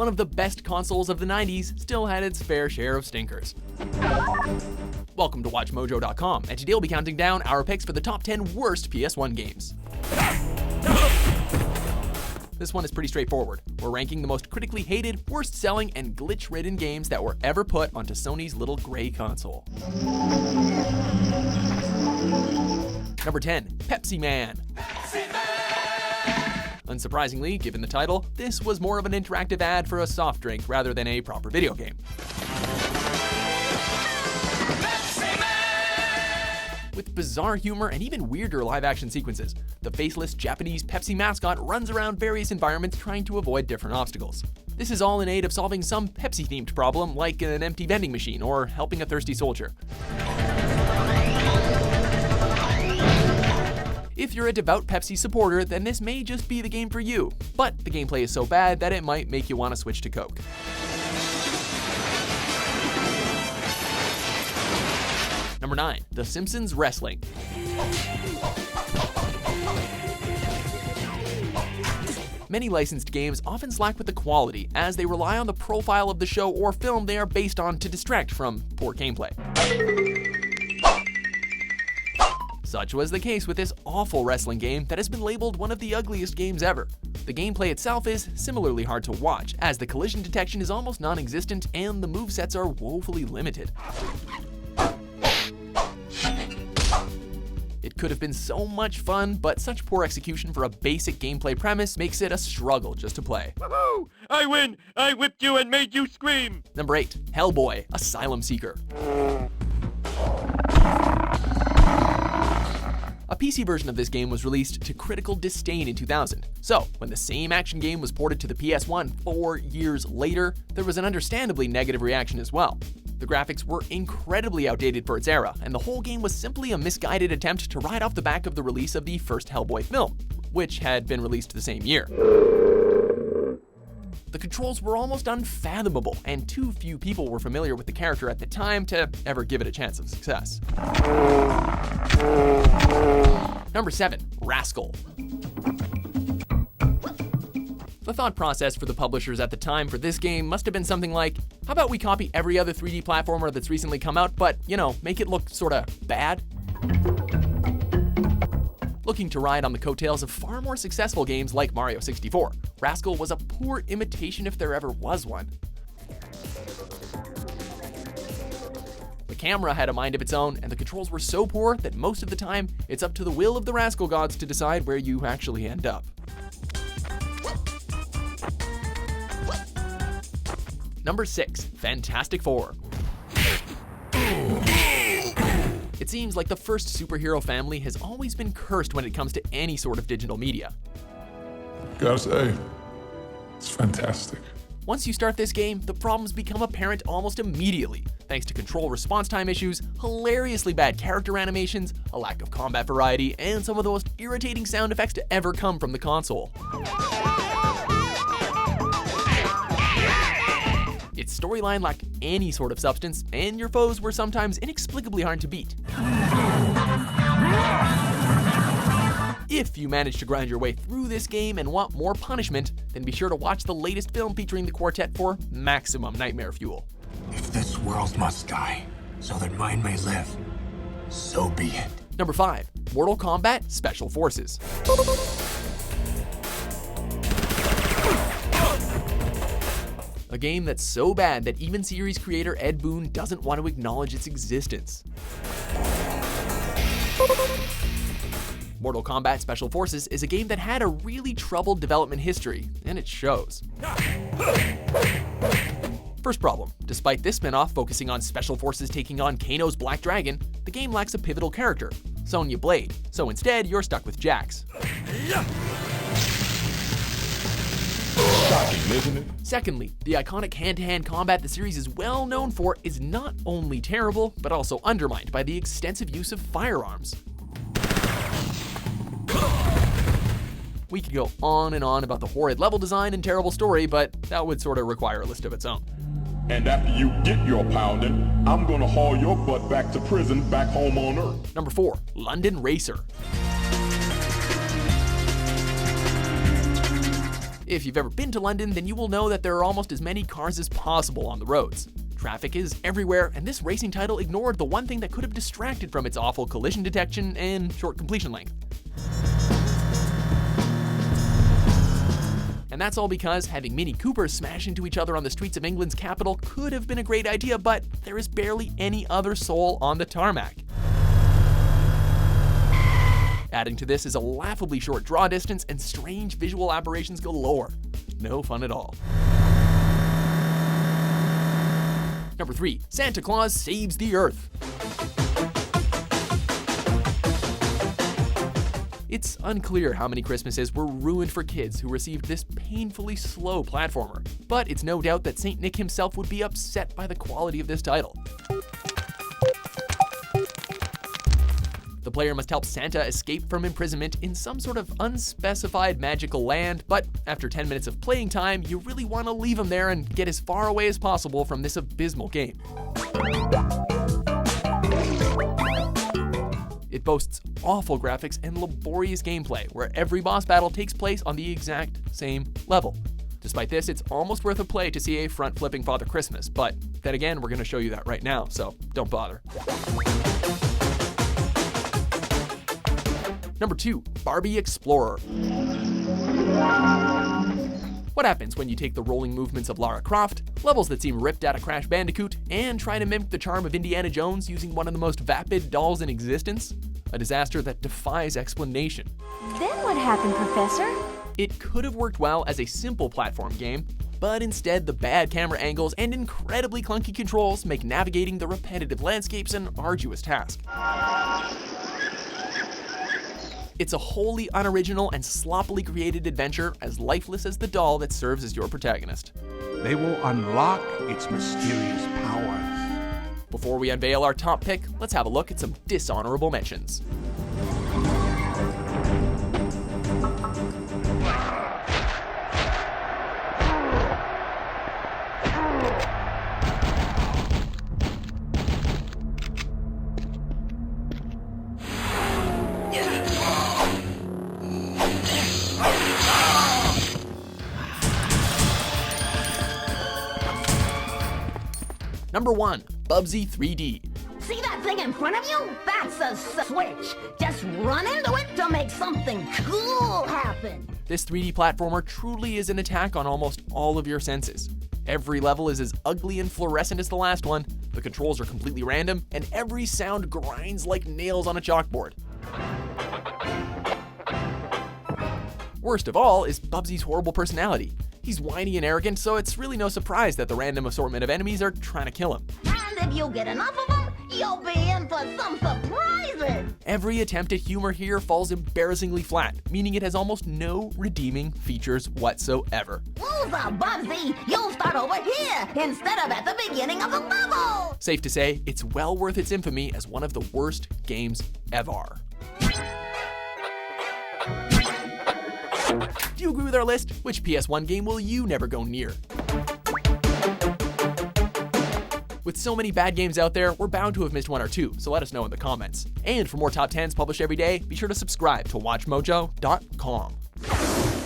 one of the best consoles of the 90s still had its fair share of stinkers. Welcome to WatchMojo.com, and today we'll be counting down our picks for the top 10 worst PS1 games. This one is pretty straightforward. We're ranking the most critically hated, worst-selling, and glitch-ridden games that were ever put onto Sony's little gray console. Number 10, Pepsi Man. Unsurprisingly, given the title, this was more of an interactive ad for a soft drink rather than a proper video game. With bizarre humor and even weirder live-action sequences, the faceless Japanese Pepsi mascot runs around various environments trying to avoid different obstacles. This is all in aid of solving some Pepsi-themed problem like an empty vending machine or helping a thirsty soldier. If you're a devout Pepsi supporter, then this may just be the game for you, but the gameplay is so bad that it might make you want to switch to Coke. Number 9, The Simpsons Wrestling. Many licensed games often slack with the quality, as they rely on the profile of the show or film they are based on to distract from poor gameplay. Such was the case with this awful wrestling game that has been labeled one of the ugliest games ever. The gameplay itself is similarly hard to watch, as the collision detection is almost non-existent and the movesets are woefully limited. It could have been so much fun, but such poor execution for a basic gameplay premise makes it a struggle just to play. Woo-hoo! I win! I whipped you and made you scream! Number 8, Hellboy Asylumseeker. A PC version of this game was released to critical disdain in 2000. So, when the same action game was ported to the PS1 4 years later, there was an understandably negative reaction as well. The graphics were incredibly outdated for its era, and the whole game was simply a misguided attempt to ride off the back of the release of the first Hellboy film, which had been released the same year. The controls were almost unfathomable, and too few people were familiar with the character at the time to ever give it a chance of success. Number 7, Rascal. The thought process for the publishers at the time for this game must have been something like, how about we copy every other 3D platformer that's recently come out, but, make it look sorta bad? Looking to ride on the coattails of far more successful games like Mario 64, Rascal was a poor imitation if there ever was one. The camera had a mind of its own, and the controls were so poor that most of the time, it's up to the will of the Rascal gods to decide where you actually end up. Number 6, Fantastic Four. It seems like the first superhero family has always been cursed when it comes to any sort of digital media. Gotta say, it's fantastic. Once you start this game, the problems become apparent almost immediately, thanks to control response time issues, hilariously bad character animations, a lack of combat variety, and some of the most irritating sound effects to ever come from the console. Its storyline lacked any sort of substance, and your foes were sometimes inexplicably hard to beat. If you manage to grind your way through this game and want more punishment, then be sure to watch the latest film featuring the quartet for maximum nightmare fuel. If this world must die, so that mine may live, so be it. Number 5, Mortal Kombat Special Forces. A game that's so bad that even series creator Ed Boon doesn't want to acknowledge its existence. Mortal Kombat Special Forces is a game that had a really troubled development history, and it shows. First problem, despite this spin-off focusing on Special Forces taking on Kano's Black Dragon, the game lacks a pivotal character, Sonya Blade, so instead you're stuck with Jax. Shocking, isn't it? Secondly, the iconic hand-to-hand combat the series is well known for is not only terrible, but also undermined by the extensive use of firearms. We could go on and on about the horrid level design and terrible story, but that would sort of require a list of its own. And after you get your pounding, I'm gonna haul your butt back to prison back home on Earth. Number 4, London Racer. If you've ever been to London, then you will know that there are almost as many cars as possible on the roads. Traffic is everywhere, and this racing title ignored the one thing that could have distracted from its awful collision detection and short completion length. And that's all because having Mini Coopers smash into each other on the streets of England's capital could have been a great idea, but there is barely any other soul on the tarmac. Adding to this is a laughably short draw distance and strange visual aberrations galore. No fun at all. Number 3, Santa Claus Saves the Earth. It's unclear how many Christmases were ruined for kids who received this painfully slow platformer, but it's no doubt that Saint Nick himself would be upset by the quality of this title. The player must help Santa escape from imprisonment in some sort of unspecified magical land, but after 10 minutes of playing time, you really want to leave him there and get as far away as possible from this abysmal game. It boasts awful graphics and laborious gameplay, where every boss battle takes place on the exact same level. Despite this, it's almost worth a play to see a front-flipping Father Christmas, but then again, we're going to show you that right now, so don't bother. Number 2, Barbie Explorer. What happens when you take the rolling movements of Lara Croft, levels that seem ripped out of Crash Bandicoot, and try to mimic the charm of Indiana Jones using one of the most vapid dolls in existence? A disaster that defies explanation. Then what happened, Professor? It could have worked well as a simple platform game, but instead the bad camera angles and incredibly clunky controls make navigating the repetitive landscapes an arduous task. It's a wholly unoriginal and sloppily created adventure, as lifeless as the doll that serves as your protagonist. They will unlock its mysterious powers. Before we unveil our top pick, let's have a look at some dishonorable mentions. Number 1, Bubsy 3D. See that thing in front of you? That's a switch. Just run into it to make something cool happen. This 3D platformer truly is an attack on almost all of your senses. Every level is as ugly and fluorescent as the last one, the controls are completely random, and every sound grinds like nails on a chalkboard. Worst of all is Bubsy's horrible personality. He's whiny and arrogant, so it's really no surprise that the random assortment of enemies are trying to kill him. And if you get enough of them, you'll be in for some surprises. Every attempt at humor here falls embarrassingly flat, meaning it has almost no redeeming features whatsoever. Loser, Bubsy, you'll start over here instead of at the beginning of the level. Safe to say, it's well worth its infamy as one of the worst games ever. Do you agree with our list? Which PS1 game will you never go near? With so many bad games out there, we're bound to have missed one or two, so let us know in the comments. And for more top 10s published every day, be sure to subscribe to WatchMojo.com.